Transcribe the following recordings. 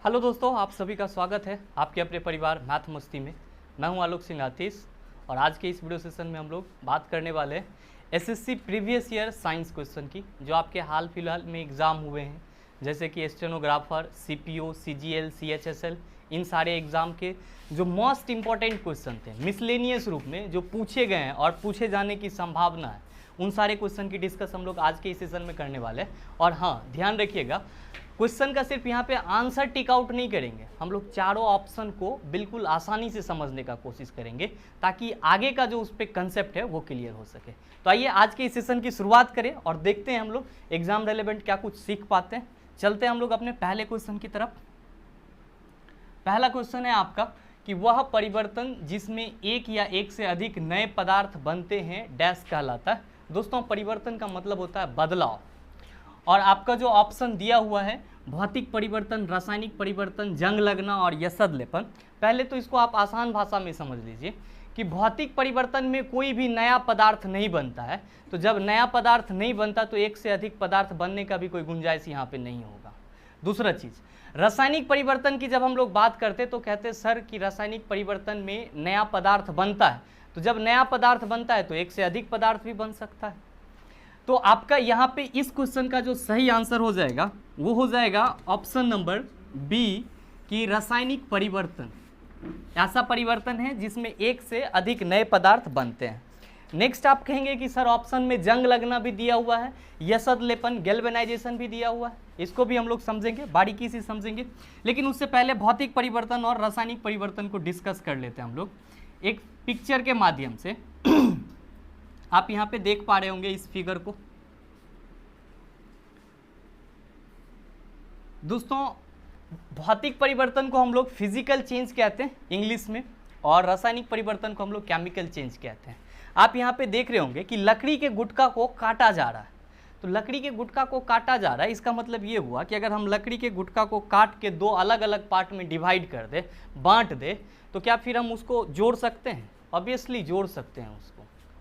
Hello दोस्तों, आप सभी का स्वागत है आपके अपने परिवार मैथ मस्ती में। मैं हूं आलोक सिंह आतिश और आज के इस वीडियो सेशन में हम लोग बात करने वाले हैं SSC previous year science question की, जो आपके हाल फिलहाल में एग्ज़ाम हुए हैं, जैसे कि स्टेनोग्राफर, सीपीओ, सीजीएल, सीएचएसएल, इन सारे एग्ज़ाम के जो मोस्ट इंपॉर्टेंट क्वेश्चन थे मिसलेनियस रूप में जो पूछे गए हैं और पूछे जाने की संभावना है, उन सारे क्वेश्चन की डिस्कस हम लोग आज के इस सेशन में करने वाले हैं। और हाँ, ध्यान रखिएगा, क्वेश्चन का सिर्फ यहाँ पे आंसर टिक आउट नहीं करेंगे, हम लोग चारों ऑप्शन को बिल्कुल आसानी से समझने का कोशिश करेंगे ताकि आगे का जो उस पर कंसेप्ट है वो क्लियर हो सके। तो आइए आज के इस सेशन की शुरुआत करें और देखते हैं हम लोग एग्जाम रेलेवेंट क्या कुछ सीख पाते हैं। चलते हैं हम लोग अपने पहले क्वेश्चन की तरफ। पहला क्वेश्चन है आपका कि वह परिवर्तन जिसमें एक या एक से अधिक नए पदार्थ बनते हैं डैश कहलाता है। दोस्तों, परिवर्तन का मतलब होता है बदलाव, और आपका जो ऑप्शन दिया हुआ है भौतिक परिवर्तन, रासायनिक परिवर्तन, जंग लगना और यसदलेपन। पहले तो इसको आप आसान भाषा में समझ लीजिए कि भौतिक परिवर्तन में कोई भी नया पदार्थ नहीं बनता है, तो जब नया पदार्थ नहीं बनता तो एक से अधिक पदार्थ बनने का भी कोई गुंजाइश यहाँ पे नहीं होगा। दूसरा चीज़, रासायनिक परिवर्तन की जब हम लोग बात करते तो कहते सर कि रासायनिक परिवर्तन में नया पदार्थ बनता है, तो जब नया पदार्थ बनता है तो एक से अधिक पदार्थ भी बन सकता है। तो आपका यहाँ पे इस क्वेश्चन का जो सही आंसर हो जाएगा वो हो जाएगा ऑप्शन नंबर बी कि रासायनिक परिवर्तन ऐसा परिवर्तन है जिसमें एक से अधिक नए पदार्थ बनते हैं। नेक्स्ट आप कहेंगे कि सर ऑप्शन में जंग लगना भी दिया हुआ है, यसदलेपन, गैल्वेनाइजेशन भी दिया हुआ है, इसको भी हम लोग समझेंगे, बारीकी से समझेंगे। लेकिन उससे पहले भौतिक परिवर्तन और रासायनिक परिवर्तन को डिस्कस कर लेते हैं हम लोग एक पिक्चर के माध्यम से। आप यहाँ पे देख पा रहे होंगे इस फिगर को। दोस्तों, भौतिक परिवर्तन को हम लोग फिजिकल चेंज कहते हैं इंग्लिश में, और रासायनिक परिवर्तन को हम लोग केमिकल चेंज कहते हैं। आप यहाँ पे देख रहे होंगे कि लकड़ी के गुटका को काटा जा रहा है, तो लकड़ी के गुटका को काटा जा रहा है, इसका मतलब ये हुआ कि अगर हम लकड़ी के गुटका को काट के दो अलग अलग पार्ट में डिवाइड कर दे, बांट दे, तो क्या फिर हम उसको जोड़ सकते हैं? ऑब्वियसली जोड़ सकते हैं उसको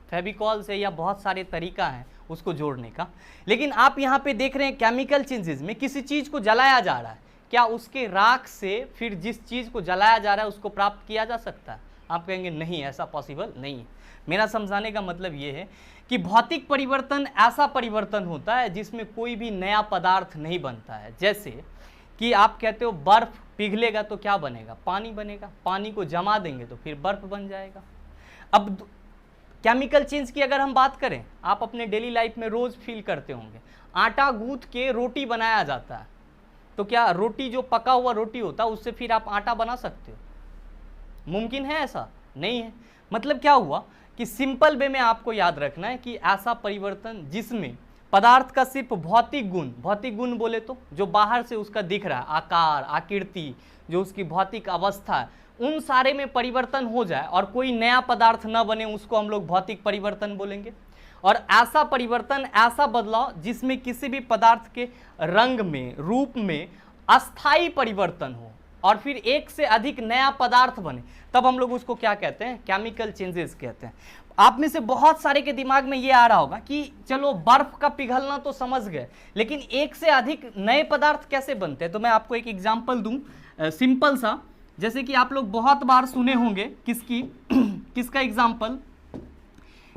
फेविकॉल से, या बहुत सारे तरीका हैं उसको जोड़ने का। लेकिन आप यहाँ पे देख रहे हैं केमिकल चेंजेस में किसी चीज़ को जलाया जा रहा है, क्या उसके राख से फिर जिस चीज़ को जलाया जा रहा है उसको प्राप्त किया जा सकता है? आप कहेंगे नहीं, ऐसा पॉसिबल नहीं है। मेरा समझाने का मतलब ये है कि भौतिक परिवर्तन ऐसा परिवर्तन होता है जिसमें कोई भी नया पदार्थ नहीं बनता है। जैसे कि आप कहते हो बर्फ पिघलेगा तो क्या बनेगा? पानी बनेगा, पानी को जमा देंगे तो फिर बर्फ बन जाएगा। अब केमिकल चेंज की अगर हम बात करें, आप अपने डेली लाइफ में रोज फील करते होंगे, आटा गूंथ के रोटी बनाया जाता है, तो क्या रोटी जो पका हुआ रोटी होता है उससे फिर आप आटा बना सकते हो? मुमकिन है? ऐसा नहीं है। मतलब क्या हुआ कि सिंपल वे में आपको याद रखना है कि ऐसा परिवर्तन जिसमें पदार्थ का सिर्फ भौतिक गुण बोले तो जो बाहर से उसका दिख रहा है, आकार, आकृति, जो उसकी भौतिक अवस्था है, उन सारे में परिवर्तन हो जाए और कोई नया पदार्थ न बने, उसको हम लोग भौतिक परिवर्तन बोलेंगे। और ऐसा परिवर्तन, ऐसा बदलाव जिसमें किसी भी पदार्थ के रंग में, रूप में अस्थायी परिवर्तन हो और फिर एक से अधिक नया पदार्थ बने, तब हम लोग उसको क्या कहते हैं? केमिकल चेंजेस कहते हैं। आप में से बहुत सारे के दिमाग में ये आ रहा होगा कि चलो बर्फ का पिघलना तो समझ गए, लेकिन एक से अधिक नए पदार्थ कैसे बनते हैं? तो मैं आपको एक एग्जाम्पल दूं सिंपल सा, जैसे कि आप लोग बहुत बार सुने होंगे किसका एग्जाम्पल?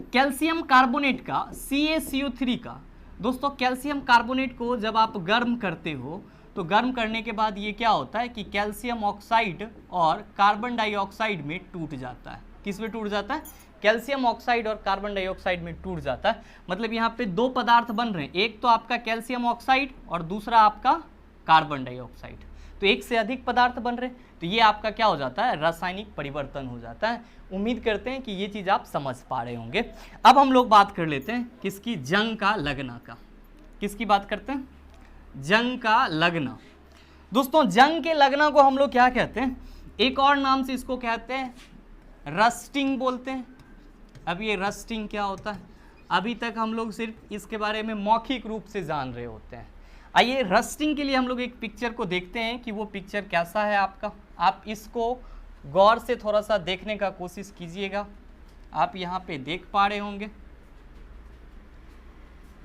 कैल्शियम कार्बोनेट का, CaCO3 का। दोस्तों, कैल्शियम कार्बोनेट को जब आप गर्म करते हो तो गर्म करने के बाद ये क्या होता है कि कैल्शियम ऑक्साइड और कार्बन डाइऑक्साइड में टूट जाता है। किस में टूट जाता है? कैल्शियम ऑक्साइड और कार्बन डाइऑक्साइड में टूट जाता है। मतलब यहाँ पे दो पदार्थ बन रहे हैं, एक तो आपका कैल्शियम ऑक्साइड और दूसरा आपका कार्बन डाइऑक्साइड, तो एक से अधिक पदार्थ बन रहे हैं, तो ये आपका क्या हो जाता है? रासायनिक परिवर्तन हो जाता है। उम्मीद करते हैं कि ये चीज़ आप समझ पा रहे होंगे। अब हम लोग बात कर लेते हैं किसकी? जंग का लगना का। किसकी बात करते हैं? जंग का लगना। दोस्तों, जंग के लगना को हम लोग क्या कहते हैं? एक और नाम से इसको कहते हैं रस्टिंग बोलते हैं। अब ये रस्टिंग क्या होता है, अभी तक हम लोग सिर्फ इसके बारे में मौखिक रूप से जान रहे होते हैं। आइए रस्टिंग के लिए हम लोग एक पिक्चर को देखते हैं कि वो पिक्चर कैसा है आपका। आप इसको गौर से थोड़ा सा देखने का कोशिश कीजिएगा। आप यहाँ पे देख पा रहे होंगे,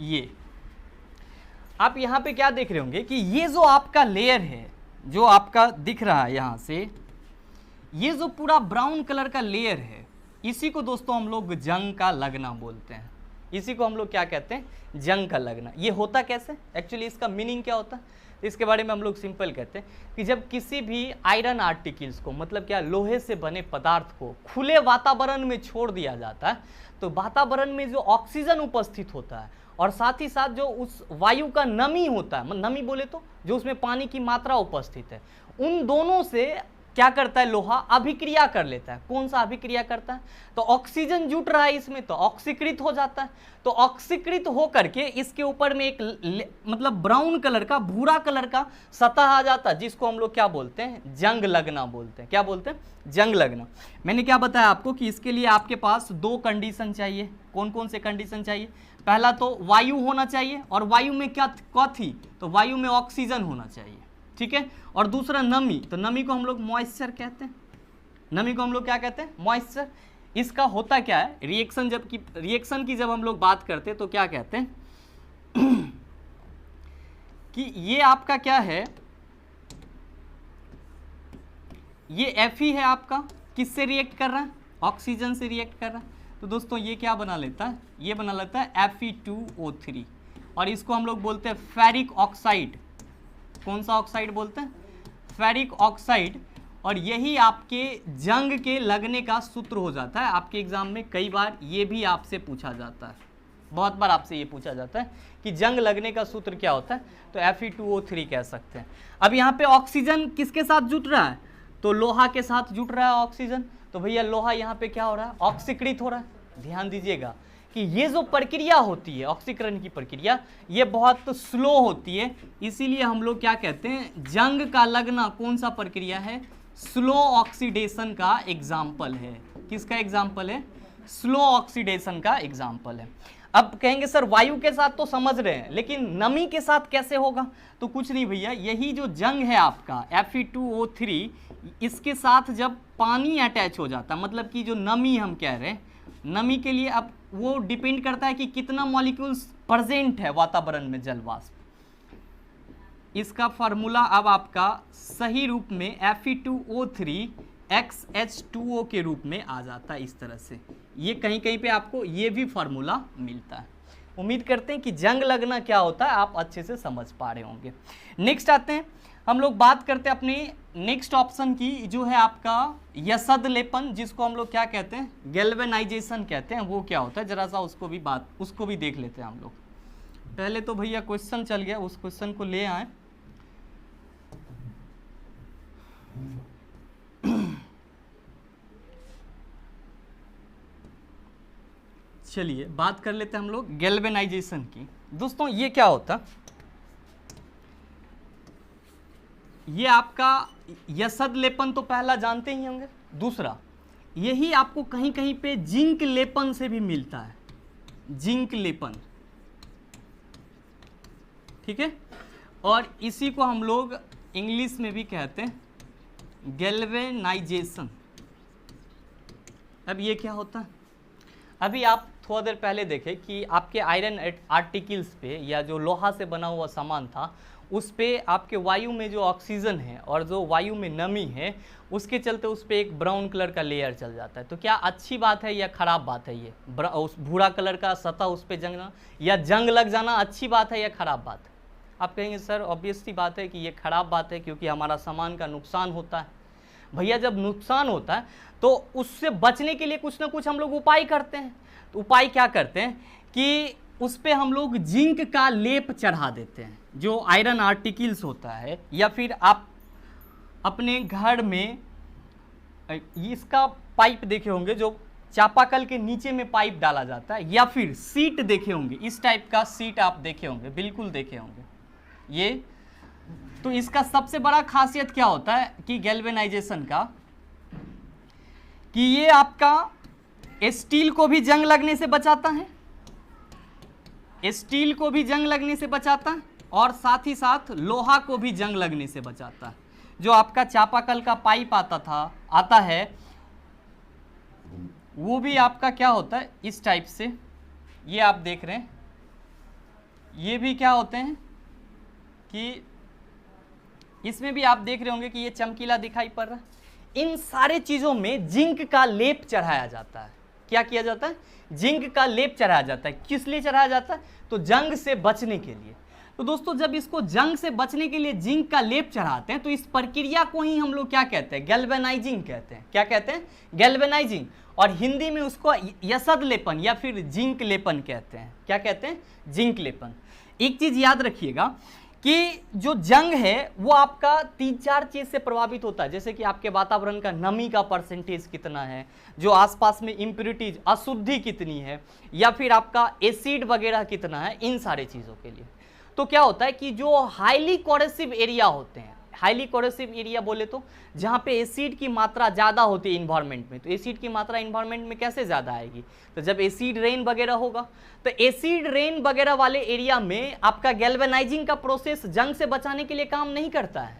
ये आप यहाँ पे क्या देख रहे होंगे कि ये जो आपका लेयर है, जो आपका दिख रहा है यहाँ से, ये जो पूरा ब्राउन कलर का लेयर है, इसी को दोस्तों हम लोग जंग का लगना बोलते हैं। इसी को हम लोग क्या कहते हैं? जंग का लगना। ये होता कैसे? एक्चुअली इसका मीनिंग क्या होता है इसके बारे में हम लोग सिंपल कहते हैं कि जब किसी भी आयरन आर्टिकल्स को, मतलब क्या, लोहे से बने पदार्थ को खुले वातावरण में छोड़ दिया जाता है, तो वातावरण में जो ऑक्सीजन उपस्थित होता है और साथ ही साथ जो उस वायु का नमी होता है, नमी बोले तो जो उसमें पानी की मात्रा उपस्थित है, उन दोनों से क्या करता है? लोहा अभिक्रिया कर लेता है। कौन सा अभिक्रिया करता है? तो ऑक्सीजन जुट रहा है इसमें, तो ऑक्सीकृत हो जाता है। तो ऑक्सीकृत हो करके इसके ऊपर में एक मतलब ब्राउन कलर का, भूरा कलर का सतह आ जाता है, जिसको हम लोग क्या बोलते हैं? जंग लगना बोलते हैं। क्या बोलते हैं? जंग लगना। मैंने क्या बताया आपको कि इसके लिए आपके पास दो कंडीशन चाहिए। कौन कौन से कंडीशन चाहिए? पहला तो वायु होना चाहिए, और वायु में क्या थी? तो वायु में ऑक्सीजन होना चाहिए, ठीक है। और दूसरा नमी, तो नमी को हम लोग मॉइस्चर कहते हैं। नमी को हम लोग क्या कहते हैं? मॉइस्चर। इसका होता क्या है? रिएक्शन की जब हम लोग बात करते हैं तो क्या कहते हैं कि ये आपका क्या है, ये Fe है आपका, किससे रिएक्ट कर रहा है? ऑक्सीजन से रिएक्ट कर रहा है। तो दोस्तों ये क्या बना लेता है? ये बना लेता है Fe2O3, और इसको हम लोग बोलते हैं फेरिक ऑक्साइड। कौन सा ऑक्साइड बोलते हैं? Ferric oxide. और यही आपके जंग के लगने का सूत्र हो जाता है। आपके एग्जाम में कई बार ये भी आपसे पूछा जाता है, बहुत बार आपसे ये पूछा जाता है कि जंग लगने का सूत्र क्या होता है, तो Fe2O3 कह सकते हैं। अब यहाँ पे ऑक्सीजन किसके साथ जुट रहा है? तो लोहा के साथ जुट रहा है ऑक्सीजन। तो भैया लोहा यहाँ पे क्या हो रहा है? ऑक्सीकृत हो रहा है। ध्यान दीजिएगा कि ये जो प्रक्रिया होती है ऑक्सीकरण की प्रक्रिया, ये बहुत स्लो होती है, इसीलिए हम लोग क्या कहते हैं? जंग का लगना कौन सा प्रक्रिया है? स्लो ऑक्सीडेशन का एग्जाम्पल है। किसका एग्जाम्पल है? स्लो ऑक्सीडेशन का एग्जाम्पल है। अब कहेंगे सर वायु के साथ तो समझ रहे हैं, लेकिन नमी के साथ कैसे होगा? तो कुछ नहीं भैया, यही जो जंग है आपका Fe2O3, इसके साथ जब पानी अटैच हो जाता है, मतलब कि जो नमी हम कह रहे हैं, नमी के लिए अब वो डिपेंड करता है कि कितना मॉलिक्यूल्स प्रेजेंट है वातावरण में, जल वाष्प। इसका फार्मूला अब आपका सही रूप में Fe2O3 XH2O के रूप में आ जाता है इस तरह से। ये कहीं कहीं पे आपको ये भी फार्मूला मिलता है। उम्मीद करते हैं कि जंग लगना क्या होता है आप अच्छे से समझ पा रहे होंगे। नेक्स्ट आते हैं, हम लोग बात करते हैं अपने नेक्स्ट ऑप्शन की, जो है आपका यसद लेपन, जिसको हम लोग क्या कहते हैं? गैल्वेनाइजेशन कहते हैं। वो क्या होता है जरा सा उसको भी देख लेते हैं हम लोग। पहले तो भैया क्वेश्चन चल गया, उस क्वेश्चन को ले आए। चलिए बात कर लेते हैं हम लोग गैल्वेनाइजेशन की। दोस्तों ये क्या होता? ये आपका यसद लेपन तो पहला जानते ही होंगे। दूसरा यही आपको कहीं कहीं पे जिंक लेपन से भी मिलता है, जिंक लेपन, ठीक है। और इसी को हम लोग इंग्लिश में भी कहते हैं गैल्वेनाइजेशन। अब ये क्या होता है? अभी आप थोड़ा देर पहले देखें कि आपके आयरन आर्टिकल्स पे या जो लोहा से बना हुआ सामान था, उस पे आपके वायु में जो ऑक्सीजन है और जो वायु में नमी है, उसके चलते उस पर एक ब्राउन कलर का लेयर चल जाता है। तो क्या अच्छी बात है या ख़राब बात है? ये उस भूरा कलर का सतह उस पर जंगना या जंग लग जाना अच्छी बात है या ख़राब बात है? आप कहेंगे सर ऑब्वियस सी बात है कि ये ख़राब बात है, क्योंकि हमारा सामान का नुकसान होता है। भैया जब नुकसान होता है तो उससे बचने के लिए कुछ ना कुछ हम लोग उपाय करते हैं। तो उपाय क्या करते हैं कि उस पर हम लोग जिंक का लेप चढ़ा देते हैं, जो आयरन आर्टिकल्स होता है, या फिर आप अपने घर में इसका पाइप देखे होंगे जो चापाकल के नीचे में पाइप डाला जाता है, या फिर सीट देखे होंगे, इस टाइप का सीट आप देखे होंगे, बिल्कुल देखे होंगे ये। तो इसका सबसे बड़ा खासियत क्या होता है कि गैल्वेनाइजेशन का, कि ये आपका स्टील को भी जंग लगने से बचाता है, स्टील को भी जंग लगने से बचाता है, और साथ ही साथ लोहा को भी जंग लगने से बचाता है। जो आपका चापाकल का पाइप आता है वो भी आपका क्या होता है इस टाइप से, ये आप देख रहे हैं, ये भी क्या होते हैं कि इसमें भी आप देख रहे होंगे कि ये चमकीला दिखाई पड़ रहा है। इन सारे चीजों में जिंक का लेप चढ़ाया जाता है। क्या किया जाता है? जिंक का लेप चढ़ाया जाता है। किस लिए चढ़ाया जाता है? तो जंग से बचने के लिए। तो दोस्तों जब इसको जंग से बचने के लिए जिंक का लेप चढ़ाते हैं तो इस प्रक्रिया को ही हम लोग क्या कहते हैं? गैल्वेनाइजिंग कहते हैं। क्या कहते हैं? गैल्वेनाइजिंग। और हिंदी में उसको यसद लेपन या फिर जिंक लेपन कहते हैं। क्या कहते हैं? जिंक लेपन। एक चीज याद रखिएगा कि जो जंग है वो आपका 3-4 चीज से प्रभावित होता है, जैसे कि आपके वातावरण का नमी का परसेंटेज कितना है, जो आसपास में इम्प्योरिटीज अशुद्धि कितनी है, या फिर आपका एसिड वगैरह कितना है, इन सारे चीजों के लिए। तो क्या होता है कि जो हाईली कोरेसिव एरिया होते हैं, हाईली कोरेसिव एरिया बोले तो जहाँ पे एसिड की मात्रा ज़्यादा होती है इन्वायरमेंट में, तो एसिड की मात्रा इन्वायरमेंट में कैसे ज़्यादा आएगी? तो जब एसिड रेन वगैरह होगा, तो एसिड रेन वगैरह वाले एरिया में आपका गैल्वेनाइजिंग का प्रोसेस जंग से बचाने के लिए काम नहीं करता है,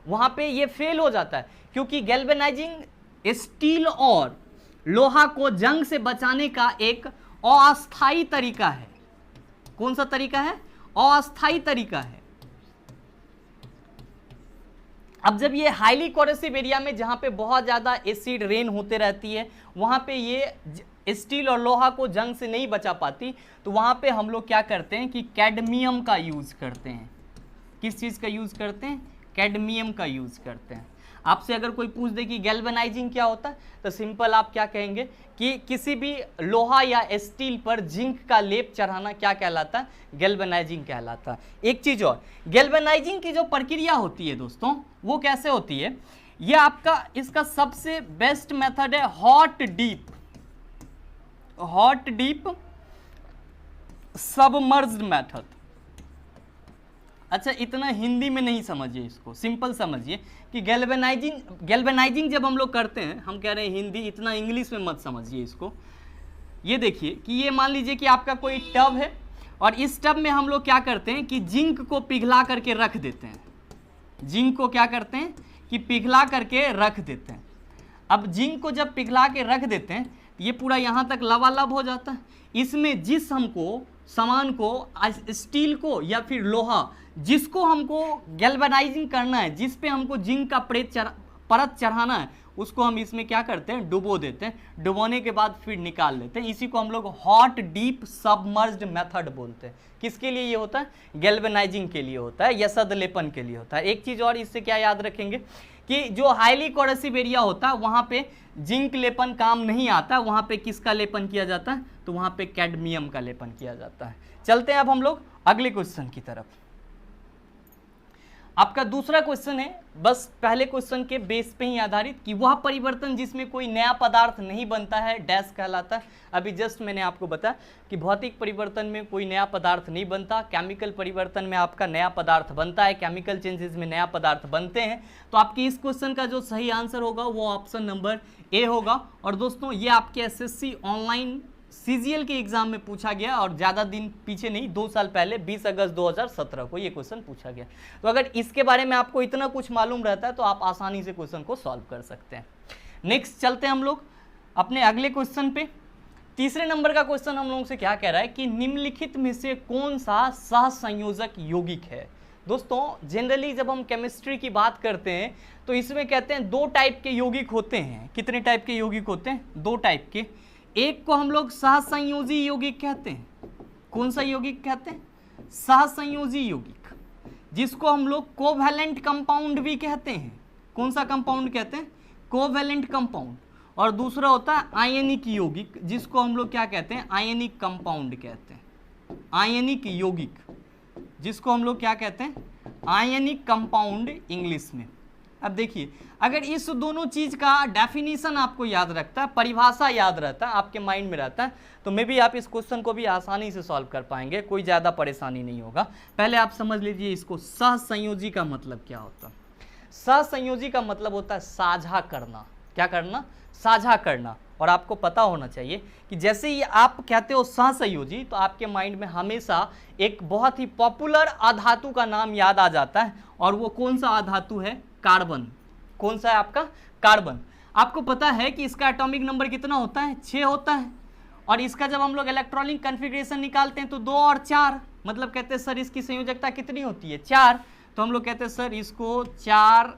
वहाँ पे ये फेल हो जाता है, क्योंकि गैल्वेनाइजिंग स्टील और लोहा को जंग से बचाने का एक अस्थायी तरीका है। कौन सा तरीका है? अस्थायी तरीका है। अब जब ये हाईली कोरेसिव एरिया में जहां पे बहुत ज्यादा एसिड रेन होते रहती है, वहां पे ये स्टील और लोहा को जंग से नहीं बचा पाती, तो वहां पे हम लोग क्या करते हैं कि कैडमियम का यूज करते हैं। किस चीज का यूज करते हैं? कैडमियम का यूज करते हैं। आपसे अगर कोई पूछ दे कि गैल्वेनाइजिंग क्या होता है, तो सिंपल आप क्या कहेंगे कि किसी भी लोहा या स्टील पर जिंक का लेप चढ़ाना क्या कहलाता है? गैल्वेनाइजिंग कहलाता है। एक चीज और, गैल्वेनाइजिंग की जो प्रक्रिया होती है दोस्तों, वो कैसे होती है? ये आपका इसका सबसे बेस्ट मेथड है हॉट डीप सबमर्ज्ड मेथड। अच्छा, इतना हिंदी में नहीं समझिए, इसको सिंपल समझिए कि गैल्वेनाइजिंग जब हम लोग करते हैं, हम कह रहे हैं हिंदी, इतना इंग्लिश में मत समझिए इसको। ये देखिए कि ये मान लीजिए कि आपका कोई टब है और इस टब में हम लोग क्या करते हैं कि जिंक को पिघला करके रख देते हैं। जिंक को क्या करते हैं कि पिघला करके रख देते हैं। अब जिंक को जब पिघला के रख देते हैं, ये पूरा यहाँ तक लबालब हो जाता है। इसमें जिस हमको सामान को, स्टील को या फिर लोहा, जिसको हमको गैल्वेनाइजिंग करना है, जिस पे हमको जिंक का परत चढ़ाना है, उसको हम इसमें क्या करते हैं? डुबो देते हैं। डुबोने के बाद फिर निकाल लेते हैं। इसी को हम लोग हॉट डीप सबमर्ज्ड मेथड बोलते हैं। किसके लिए ये होता है? गैल्वेनाइजिंग के लिए होता है, यसद लेपन के लिए होता है। एक चीज और इससे क्या याद रखेंगे कि जो हाईली कोरेसिव एरिया होता है वहां पे जिंक लेपन काम नहीं आता, वहां पे किसका लेपन किया जाता है? तो वहां पे कैडमियम का लेपन किया जाता है। चलते हैं अब हम लोग अगले क्वेश्चन की तरफ। आपका दूसरा क्वेश्चन है बस पहले क्वेश्चन के बेस पे ही आधारित, कि वह परिवर्तन जिसमें कोई नया पदार्थ नहीं बनता है डैश कहलाता है। अभी जस्ट मैंने आपको बताया कि भौतिक परिवर्तन में कोई नया पदार्थ नहीं बनता, केमिकल परिवर्तन में आपका नया पदार्थ बनता है, केमिकल चेंजेस में नया पदार्थ बनते हैं। तो आपकी इस क्वेश्चन का जो सही आंसर होगा वो ऑप्शन नंबर ए होगा। और दोस्तों ये आपके एसएससी ऑनलाइन सीजीएल के एग्जाम में पूछा गया, और ज़्यादा दिन पीछे नहीं, 2 साल पहले 20 अगस्त 2017 को ये क्वेश्चन पूछा गया। तो अगर इसके बारे में आपको इतना कुछ मालूम रहता है तो आप आसानी से क्वेश्चन को सॉल्व कर सकते हैं। नेक्स्ट चलते हैं हम लोग अपने अगले क्वेश्चन पे। तीसरे नंबर का क्वेश्चन हम लोगों से क्या कह रहा है कि निम्नलिखित में से कौन सा सहसंयोजक यौगिक है? दोस्तों जनरली जब हम केमिस्ट्री की बात करते हैं तो इसमें कहते हैं 2 टाइप के यौगिक होते हैं। कितने टाइप के यौगिक होते हैं? 2 टाइप के। एक को हम लोग सहसंयोजी यौगिक कहते हैं। कौन सा यौगिक कहते हैं? सहसंयोजी यौगिक, जिसको हम लोग कोवैलेंट कंपाउंड भी कहते हैं। कौन सा कंपाउंड कहते हैं? Covalent compound. और दूसरा होता है आयनिक यौगिक, जिसको हम लोग क्या कहते हैं? आयनिक कंपाउंड कहते हैं। आयनिक यौगिक, जिसको हम लोग क्या कहते हैं? आयनिक कंपाउंड इंग्लिश में। अब देखिए, अगर इस दोनों चीज का डेफिनेशन आपको याद रखता है, परिभाषा याद रहता है, आपके माइंड में रहता है, तो मे भी आप इस क्वेश्चन को भी आसानी से सॉल्व कर पाएंगे, कोई ज़्यादा परेशानी नहीं होगा। पहले आप समझ लीजिए इसको, सहसंयोजी का मतलब क्या होता है? सहसंयोजी का मतलब होता है साझा करना। क्या करना? साझा करना। और आपको पता होना चाहिए कि जैसे ही आप कहते हो सहसंयोजी, तो आपके माइंड में हमेशा एक बहुत ही पॉपुलर अधातु का नाम याद आ जाता है, और वो कौन सा अधातु है? कार्बन। कौन सा है आपका? कार्बन। आपको पता है कि इसका एटॉमिक नंबर कितना होता है? 6 होता है। और इसका जब हम लोग इलेक्ट्रॉनिक कन्फिग्रेशन निकालते हैं तो 2 और 4, मतलब कहते हैं सर इसकी संयोजकता कितनी होती है? 4। तो हम लोग कहते हैं सर इसको 4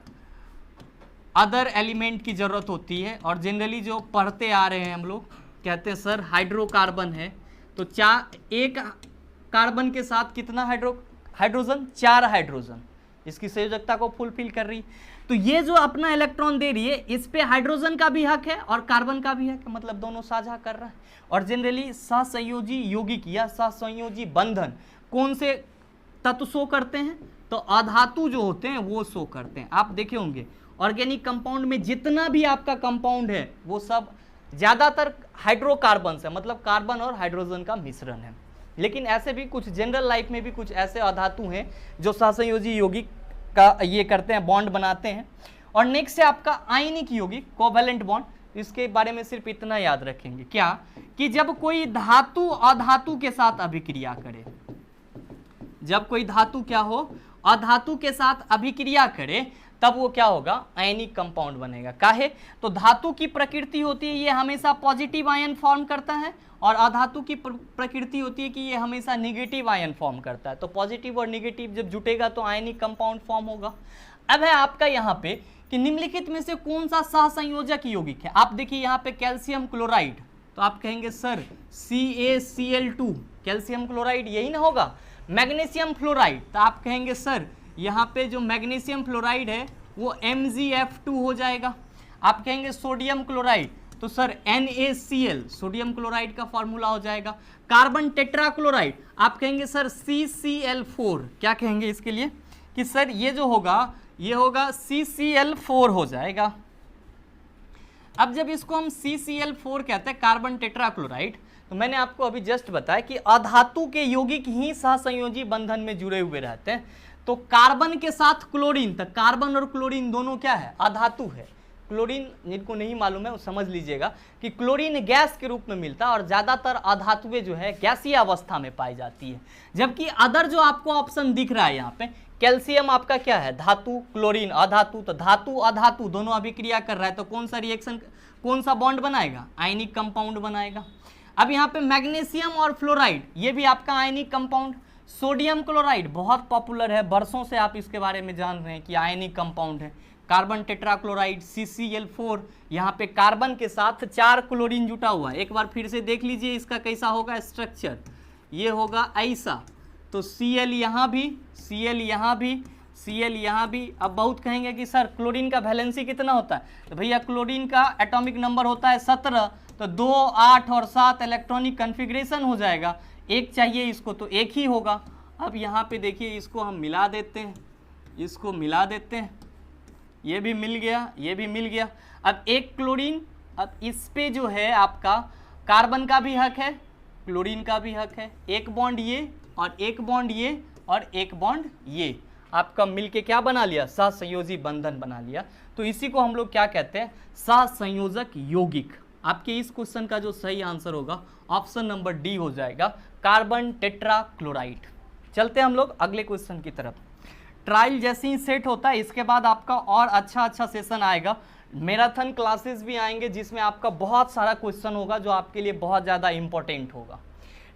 अदर एलिमेंट की जरूरत होती है, और जनरली जो पढ़ते आ रहे हैं हम लोग कहते हैं सर हाइड्रोकार्बन है, तो एक कार्बन के साथ कितना हाइड्रोजन, 4 हाइड्रोजन, इसकी संयोजकता को फुलफिल कर रही। तो ये जो अपना इलेक्ट्रॉन दे रही है इस पे हाइड्रोजन का भी हक है और कार्बन का भी हक है, मतलब दोनों साझा कर रहा है। और जनरली सहसंयोजी यौगिक या सहसंयोजी बंधन कौन से तत्व शो करते हैं, तो अधातु जो होते हैं वो शो करते हैं। आप देखे होंगे ऑर्गेनिक कंपाउंड में जितना भी आपका कंपाउंड है वो सब ज्यादातर हाइड्रोकार्बन है, मतलब कार्बन और हाइड्रोजन का मिश्रण है। लेकिन ऐसे भी कुछ जनरल लाइफ में भी कुछ ऐसे अधातु हैं जो सहसंयोजी यौगिक का ये करते हैं, बॉन्ड बनाते हैं। और नेक्स्ट है आपका आयनिक यौगिक, कोवैलेंट बॉन्ड। इसके बारे में सिर्फ इतना याद रखेंगे क्या, कि जब कोई धातु अधातु के साथ अभिक्रिया करे, जब कोई धातु क्या हो, अधातु के साथ अभिक्रिया करे, तब वो क्या होगा, आयनिक कंपाउंड बनेगा। काहे, तो धातु की प्रकृति होती है ये हमेशा पॉजिटिव आयन फॉर्म करता है, और अधातु की प्रकृति होती है कि ये हमेशा निगेटिव आयन फॉर्म करता है। तो पॉजिटिव और निगेटिव जब जुटेगा तो आयनिक कंपाउंड फॉर्म होगा। अब है आपका यहाँ पे कि निम्नलिखित में से कौन सा सहसंयोजक यौगिक है। आप देखिए यहाँ पे कैल्शियम क्लोराइड, तो आप कहेंगे सर CaCl2 कैल्शियम क्लोराइड यही ना होगा। मैग्नीशियम फ्लोराइड, तो आप कहेंगे सर यहाँ पे जो मैग्नीशियम फ्लोराइड है वो MgF2 हो जाएगा। आप कहेंगे सोडियम क्लोराइड, तो सर NaCl सोडियम क्लोराइड का फॉर्मूला हो जाएगा। कार्बन टेट्राक्लोराइड, आप कहेंगे सर CCl4, क्या कहेंगे इसके लिए कि सर ये जो होगा ये होगा CCl4 हो जाएगा। अब जब इसको हम CCl4 कहते हैं कार्बन टेट्राक्लोराइड, तो मैंने आपको अभी जस्ट बताया कि अधातु के यौगिक ही सहसंयोजी बंधन में जुड़े हुए रहते हैं। तो कार्बन के साथ क्लोरीन, तो कार्बन और क्लोरीन दोनों क्या है, अधातु है। क्लोरीन जिनको नहीं मालूम है वो समझ लीजिएगा कि क्लोरीन गैस के रूप में मिलता है और ज्यादातर अधातुएं जो है गैसीय अवस्था में पाई जाती है। जबकि अदर जो आपको ऑप्शन दिख रहा है यहाँ पे, कैल्शियम आपका क्या है, धातु, क्लोरीन अधातु, तो धातु अधातु दोनों अभिक्रिया कर रहा है, तो कौन सा रिएक्शन, कौन सा बॉन्ड बनाएगा, आयनिक कंपाउंड बनाएगा। अब यहाँ पे मैग्नीशियम और फ्लोराइड ये भी आपका आयनिक कंपाउंड। सोडियम क्लोराइड बहुत पॉपुलर है, बरसों से आप इसके बारे में जान रहे हैं कि आयनिक कंपाउंड है। कार्बन टेट्राक्लोराइड CCl4, यहाँ पे कार्बन के साथ 4 क्लोरीन जुटा हुआ है। एक बार फिर से देख लीजिए इसका कैसा होगा स्ट्रक्चर, ये होगा ऐसा, तो Cl यहाँ भी, Cl यहाँ भी, Cl यहाँ भी। अब बहुत कहेंगे कि सर क्लोरीन का वैलेंसी कितना होता है, तो भैया क्लोरीन का एटॉमिक नंबर होता है 17, तो 2, 8 और 7 इलेक्ट्रॉनिक कन्फिग्रेशन हो जाएगा। एक चाहिए इसको तो एक ही होगा। अब यहाँ पे देखिए इसको हम मिला देते हैं, इसको मिला देते हैं, ये भी मिल गया, ये भी मिल गया। अब एक क्लोरीन, अब इस पे जो है आपका कार्बन का भी हक है, क्लोरीन का भी हक है। एक बॉन्ड ये और एक बॉन्ड ये और एक बॉन्ड ये, आपका मिलके क्या बना लिया, सहसंयोजी बंधन बना लिया। तो इसी को हम लोग क्या कहते हैं, सहसंयोजक यौगिक। आपके इस क्वेश्चन का जो सही आंसर होगा ऑप्शन नंबर डी हो जाएगा, कार्बन टेट्राक्लोराइड। चलते हैं हम लोग अगले क्वेश्चन की तरफ। ट्रायल जैसे ही सेट होता है इसके बाद आपका और अच्छा सेशन आएगा, मैराथन क्लासेस भी आएंगे जिसमें आपका बहुत सारा क्वेश्चन होगा जो आपके लिए बहुत ज़्यादा इंपॉर्टेंट होगा।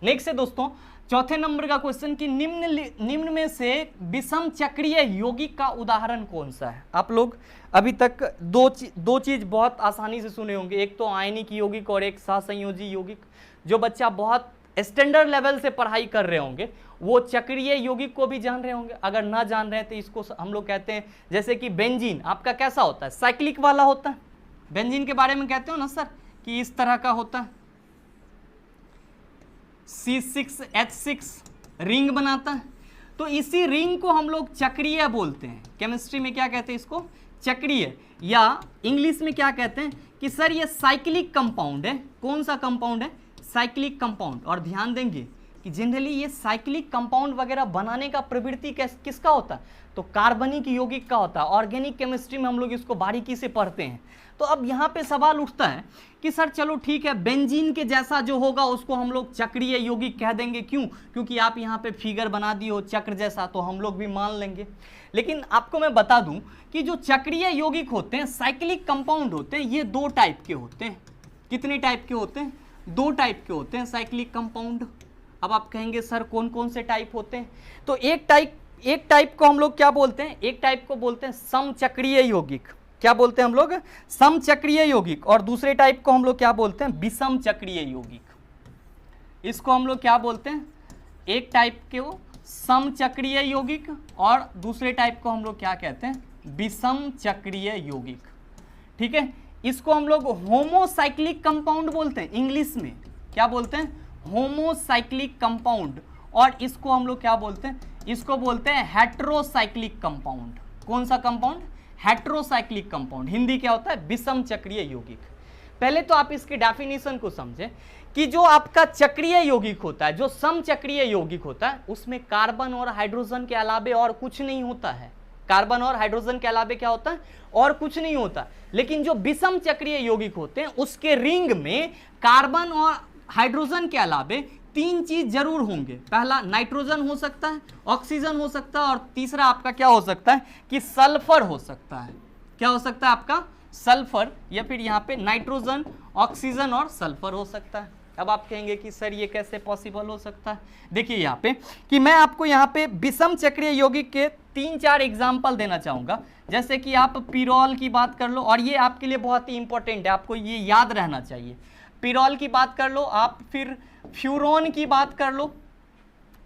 नेक्स्ट है दोस्तों चौथे नंबर का क्वेश्चन कि निम्न में से विषम चक्रीय यौगिक का उदाहरण कौन सा है। आप लोग अभी तक दो चीज बहुत आसानी से सुने होंगे, एक तो आयनिक यौगिक और एक सहसंयोजी यौगिक। जो बच्चा बहुत स्टैंडर्ड लेवल से पढ़ाई कर रहे होंगे वो चक्रीय यौगिक को भी जान रहे होंगे। अगर ना जान रहे हैं तो इसको हम लोग कहते हैं, जैसे कि बेंजीन आपका कैसा होता है, साइक्लिक वाला होता है। बेंजीन के बारे में कहते हो ना सर कि इस तरह का होता है, C6H6 रिंग बनाता है। तो इसी रिंग को हम लोग चक्रीय बोलते हैं। केमिस्ट्री में क्या कहते हैं इसको, चक्रीय, या इंग्लिश में क्या कहते हैं कि सर ये साइक्लिक कंपाउंड है। कौन सा कंपाउंड है, साइक्लिक कंपाउंड। और ध्यान देंगे कि जनरली ये साइक्लिक कंपाउंड वगैरह बनाने का प्रवृत्ति किसका होता है, तो कार्बनिक यौगिक का होता है। ऑर्गेनिक केमिस्ट्री में हम लोग इसको बारीकी से पढ़ते हैं। तो अब यहाँ पे सवाल उठता है कि सर चलो ठीक है, बेंजीन के जैसा जो होगा उसको हम लोग चक्रीय यौगिक कह देंगे। क्यों, क्योंकि आप यहाँ पे फिगर बना दिए हो चक्र जैसा, तो हम लोग भी मान लेंगे। लेकिन आपको मैं बता दूं कि जो चक्रीय यौगिक होते हैं, साइक्लिक कंपाउंड होते हैं, ये 2 टाइप के होते हैं। कितने टाइप के होते हैं, 2 टाइप के होते हैं साइक्लिक कंपाउंड। अब आप कहेंगे सर कौन कौन से टाइप होते हैं, तो एक एक टाइप को हम लोग क्या बोलते हैं, एक टाइप को बोलते हैं समचक्रीय यौगिक। क्या बोलते हैं हम लोग, समचक्रीय यौगिक। और दूसरे टाइप को हम लोग क्या बोलते हैं, विषम चक्रीय यौगिक। इसको हम लोग क्या बोलते हैं, एक टाइप के वो समचक्रीय यौगिक और दूसरे टाइप को हम लोग क्या कहते हैं, विषम चक्रीय यौगिक। ठीक है, इसको हम लोग होमोसाइक्लिक कंपाउंड बोलते हैं इंग्लिश में। क्या बोलते हैं, होमोसाइक्लिक कंपाउंड। और इसको हम लोग क्या बोलते हैं, इसको बोलते हैं हेट्रोसाइक्लिक कंपाउंड। कौन सा कंपाउंड, हेट्रोसाइक्लिक कंपाउंड। हिंदी क्या होता है, विषम चक्रीय यौगिक। पहले तो आप इसके डेफिनेशन को समझें कि जो आपका चक्रीय यौगिक होता है, जो समचक्रीय यौगिक होता है, उसमें कार्बन और हाइड्रोजन के अलावे और कुछ नहीं होता है। कार्बन और हाइड्रोजन के अलावे क्या होता है, और कुछ नहीं होता। लेकिन जो विषम चक्रीय यौगिक होते हैं उसके रिंग में कार्बन और हाइड्रोजन के अलावे तीन चीज जरूर होंगे। पहला नाइट्रोजन हो सकता है, ऑक्सीजन हो सकता है, और तीसरा आपका क्या हो सकता है कि सल्फर हो सकता है। क्या हो सकता है आपका, सल्फर, या फिर यहाँ पे नाइट्रोजन, ऑक्सीजन और सल्फर हो सकता है। अब आप कहेंगे कि सर ये कैसे पॉसिबल हो सकता है। देखिए यहाँ पे कि मैं आपको यहाँ पे विषम चक्रीय यौगिक के 3-4 एग्जाम्पल देना चाहूँगा। जैसे कि आप पिरोल की बात कर लो, और ये आपके लिए बहुत ही इंपॉर्टेंट है, आपको ये याद रहना चाहिए। पिरोल की बात कर लो आप, फिर फ्यूरोन की बात कर लो।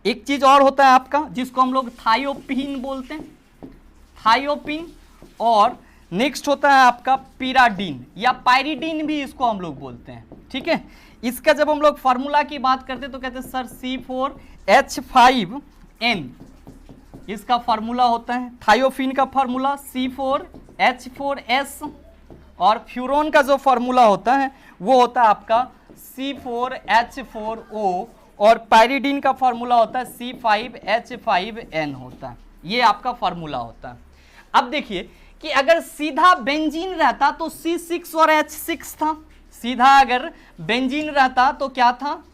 एक चीज़ और होता है आपका जिसको हम लोग थायोपीन बोलते हैं, थायोपीन। और नेक्स्ट होता है आपका पिराडीन या पायरिडीन भी इसको हम लोग बोलते हैं। ठीक है, इसका जब हम लोग फार्मूला की बात करते हैं तो कहते हैं सर C4H5N इसका फार्मूला होता है। थायोफिन का फार्मूला C4H4S, और फ्यूरोन का जो फार्मूला होता है वो होता है आपका C4H4O, और पायरिडीन का फार्मूला होता है C5H5N होता है। ये आपका फार्मूला होता है। अब देखिए कि अगर सीधा बेंजीन रहता तो C6 और H6 था। सीधा अगर बेंजीन रहता तो क्या था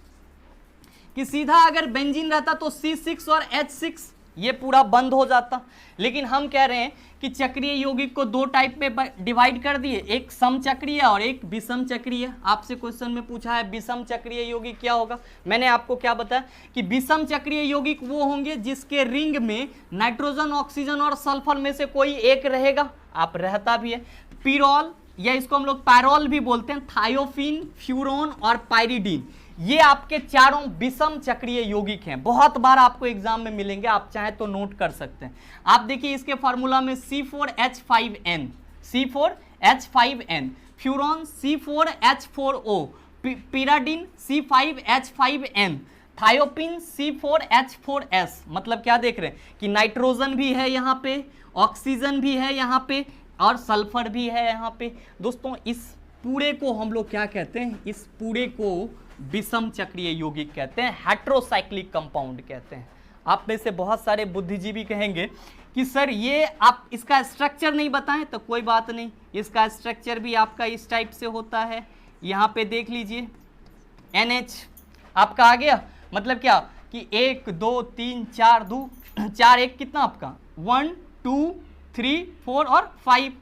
कि सीधा अगर बेंजीन रहता तो C6 और H6 ये पूरा बंद हो जाता। लेकिन हम कह रहे हैं कि चक्रीय यौगिक को दो टाइप में डिवाइड कर दिए, एक समचक्रीय और एक विषम चक्रीय। आपसे क्वेश्चन में पूछा है विषम चक्रीय यौगिक क्या होगा, मैंने आपको क्या बताया कि विषम चक्रीय यौगिक वो होंगे जिसके रिंग में नाइट्रोजन, ऑक्सीजन और सल्फर में से कोई एक रहेगा। आप रहता भी है। पिरोल या इसको हम लोग पैरोल भी बोलते हैं, थायोफिन, फ्यूरोन और पायरिडीन, ये आपके चारों विषम चक्रीय यौगिक हैं। बहुत बार आपको एग्जाम में मिलेंगे, आप चाहे तो नोट कर सकते हैं। आप देखिए इसके फार्मूला में C4H5N, C4H5N, फ्यूरोन C4H4O, पिराडीन C5H5N, thiophene C4H4S। मतलब क्या देख रहे हैं कि नाइट्रोजन भी है यहाँ पे, ऑक्सीजन भी है यहाँ पे, और सल्फर भी है यहाँ पे। दोस्तों इस पूरे को हम लोग क्या कहते हैं, इस पूरे को विषम चक्रीय यौगिक कहते हैं, हेट्रोसाइक्लिक कंपाउंड कहते हैं। आप में से बहुत सारे बुद्धिजीवी कहेंगे कि सर ये आप इसका स्ट्रक्चर नहीं बताएं, तो कोई बात नहीं, इसका स्ट्रक्चर भी आपका इस टाइप से होता है। यहाँ पे देख लीजिए NH आपका आ गया। मतलब क्या कि 1 2 3 4 2 4 1 कितना आपका 1 2 3 4 और 5।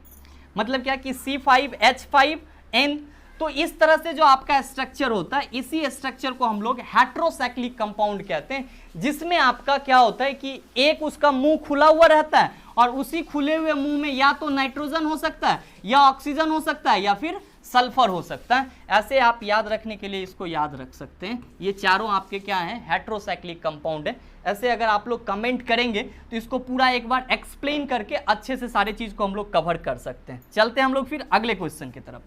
मतलब क्या कि C5H5N। तो इस तरह से जो आपका स्ट्रक्चर होता है, इसी स्ट्रक्चर को हम लोग हेट्रोसाइक्लिक कंपाउंड कहते हैं, जिसमें आपका क्या होता है कि एक उसका मुंह खुला हुआ रहता है, और उसी खुले हुए मुंह में या तो नाइट्रोजन हो सकता है, या ऑक्सीजन हो सकता है, या फिर सल्फर हो सकता है। ऐसे आप याद रखने के लिए इसको याद रख सकते हैं। ये चारों आपके क्या हैं, हेट्रोसाइक्लिक कंपाउंड है। ऐसे अगर आप लोग कमेंट करेंगे तो इसको पूरा एक बार एक्सप्लेन करके अच्छे से सारी चीज को हम लोग कवर कर सकते हैं। चलते हैं हम लोग फिर अगले क्वेश्चन की तरफ।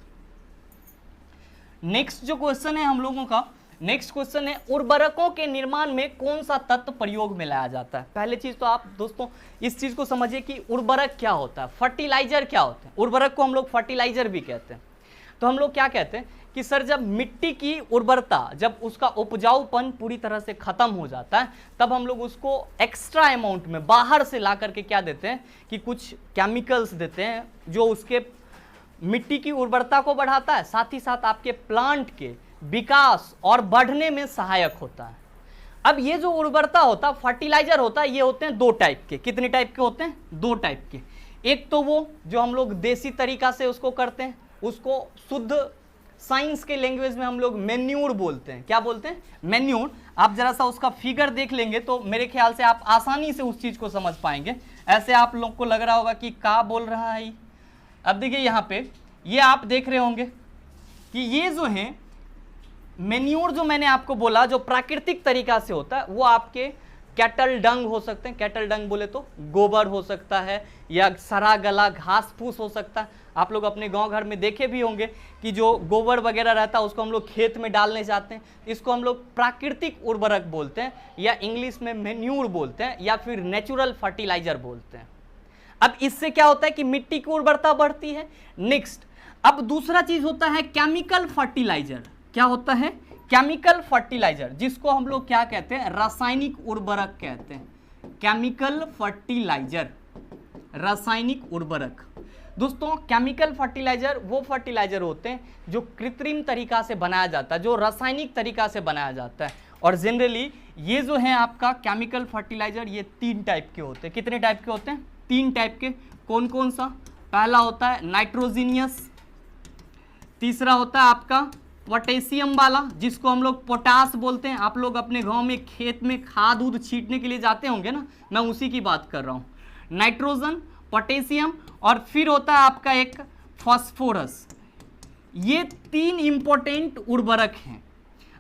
नेक्स्ट जो क्वेश्चन है हम लोगों का, नेक्स्ट क्वेश्चन है उर्वरकों के निर्माण में कौन सा तत्व प्रयोग में लाया जाता है। पहले चीज तो आप दोस्तों इस चीज को समझिए कि उर्वरक क्या होता है, फर्टिलाइजर क्या होता है। उर्वरक को हम लोग फर्टिलाइजर भी कहते हैं। तो हम लोग क्या कहते हैं कि सर जब मिट्टी की उर्वरता, जब उसका उपजाऊपन पूरी तरह से खत्म हो जाता है, तब हम लोग उसको एक्स्ट्रा अमाउंट में बाहर से ला करके क्या देते हैं कि कुछ केमिकल्स देते हैं जो उसके मिट्टी की उर्वरता को बढ़ाता है, साथ ही साथ आपके प्लांट के विकास और बढ़ने में सहायक होता है। अब ये जो उर्वरता होता है, फर्टिलाइजर होता है, ये होते हैं दो टाइप के। कितने टाइप के होते हैं, दो टाइप के। एक तो वो जो हम लोग देसी तरीका से उसको करते हैं, उसको शुद्ध साइंस के लैंग्वेज में हम लोग मैन्यूर बोलते हैं। क्या बोलते हैं? मैन्यूर। आप जरा सा उसका फिगर देख लेंगे तो मेरे ख्याल से आप आसानी से उस चीज को समझ पाएंगे। ऐसे आप लोग को लग रहा होगा कि का बोल रहा है। अब देखिए यहाँ पे ये आप देख रहे होंगे कि ये जो है मैन्यूर, जो मैंने आपको बोला जो प्राकृतिक तरीका से होता है, वो आपके कैटल डंग हो सकते हैं। कैटल डंग बोले तो गोबर हो सकता है या सड़ा गला घास फूस हो सकता है। आप लोग अपने गांव घर में देखे भी होंगे कि जो गोबर वगैरह रहता है उसको हम लोग खेत में डालने जाते हैं, इसको हम लोग प्राकृतिक उर्वरक बोलते हैं या इंग्लिश में मैन्यूर बोलते हैं या फिर नेचुरल फर्टिलाइजर बोलते हैं। अब इससे क्या होता है कि मिट्टी की उर्वरता बढ़ती है। नेक्स्ट, अब दूसरा चीज होता है केमिकल फर्टिलाइजर। क्या होता है? केमिकल फर्टिलाइजर, जिसको हम लोग क्या कहते हैं? रासायनिक उर्वरक कहते हैं। केमिकल फर्टिलाइजर, रासायनिक उर्वरक। दोस्तों केमिकल फर्टिलाइजर वो फर्टिलाइजर होते हैं जो कृत्रिम तरीका से बनाया जाता है, जो रासायनिक तरीका से बनाया जाता है। और जनरली ये जो है आपका केमिकल फर्टिलाइजर, ये 3 टाइप के होते हैं। कितने टाइप के होते हैं? 3 टाइप के। कौन कौन सा? पहला होता है नाइट्रोजीनियस, तीसरा होता है आपका पोटेशियम वाला, जिसको हम लोग पोटास बोलते हैं। आप लोग अपने गांव में खेत में खाद उद छींटने के लिए जाते होंगे ना, मैं उसी की बात कर रहा हूँ। नाइट्रोजन, पोटेशियम और फिर होता है आपका एक फास्फोरस। ये 3 इंपॉर्टेंट उर्वरक हैं।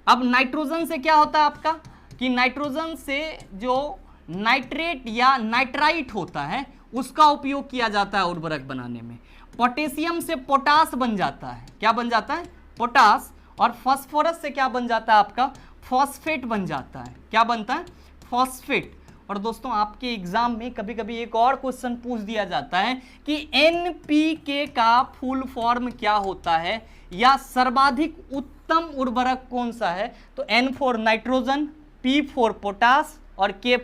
अब नाइट्रोजन से क्या होता है आपका कि नाइट्रोजन से जो नाइट्रेट या नाइट्राइट होता है उसका उपयोग किया जाता है उर्वरक बनाने में। पोटेशियम से पोटास बन जाता है। क्या बन जाता है? पोटास। और फास्फोरस से क्या बन जाता है आपका? फॉस्फेट बन जाता है। क्या बनता है? फॉस्फेट। और दोस्तों आपके एग्जाम में कभी कभी एक और क्वेश्चन पूछ दिया जाता है कि एनपीके का फुल फॉर्म क्या होता है या सर्वाधिक उत्तम उर्वरक कौन सा है? तो N for nitrogen, P for potash और P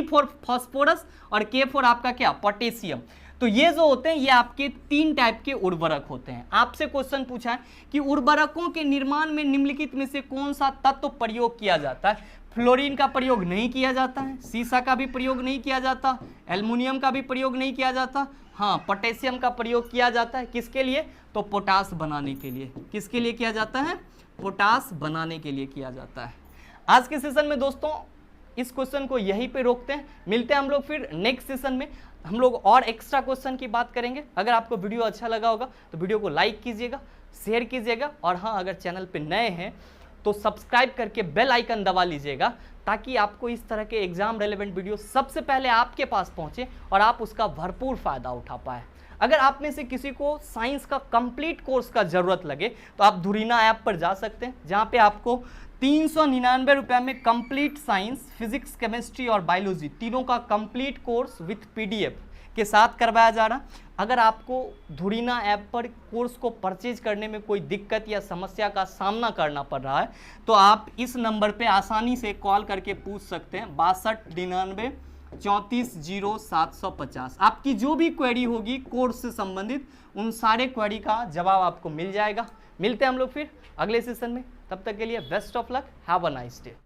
फॉर फास्फोरस और K फॉर आपका क्या? पोटेशियम। तो ये जो होते हैं ये आपके 3 टाइप के उर्वरक होते हैं। आपसे क्वेश्चन पूछा है कि उर्वरकों के निर्माण में निम्नलिखित में से कौन सा तत्व प्रयोग किया जाता है? फ्लोरीन का प्रयोग नहीं किया जाता है, सीसा का भी प्रयोग नहीं किया जाता, एल्युमिनियम का भी प्रयोग नहीं किया जाता। हाँ, पोटेशियम का प्रयोग किया जाता है। किसके लिए? तो पोटास बनाने के लिए। किसके लिए किया जाता है? पोटास बनाने के लिए किया जाता है। आज के सेशन में दोस्तों इस क्वेश्चन को यहीं पे रोकते हैं। मिलते हैं हम लोग फिर नेक्स्ट सेशन में। हम लोग और एक्स्ट्रा क्वेश्चन की बात करेंगे। अगर आपको वीडियो अच्छा लगा होगा तो वीडियो को लाइक कीजिएगा, शेयर कीजिएगा और हाँ, अगर चैनल पे नए हैं तो सब्सक्राइब करके बेल आइकन दबा लीजिएगा ताकि आपको इस तरह के एग्जाम रेलेवेंट वीडियो सबसे पहले आपके पास पहुंचे और आप उसका भरपूर फायदा उठा पाए। अगर आप में से किसी को साइंस का कंप्लीट कोर्स का जरूरत लगे तो आप धुरीना ऐप पर जा सकते हैं, जहां पे आपको 399 रुपये में कंप्लीट साइंस, फिजिक्स, केमिस्ट्री और बायोलॉजी तीनों का कंप्लीट कोर्स विथ PDF के साथ करवाया जा रहा। अगर आपको धुरीना ऐप पर कोर्स को परचेज करने में कोई दिक्कत या समस्या का सामना करना पड़ रहा है तो आप इस नंबर पे आसानी से कॉल करके पूछ सकते हैं 6299 340750। आपकी जो भी क्वेरी होगी कोर्स से संबंधित उन सारे क्वेरी का जवाब आपको मिल जाएगा। मिलते हैं हम लोग फिर अगले सेशन में। तब तक के लिए best of luck, have a nice day.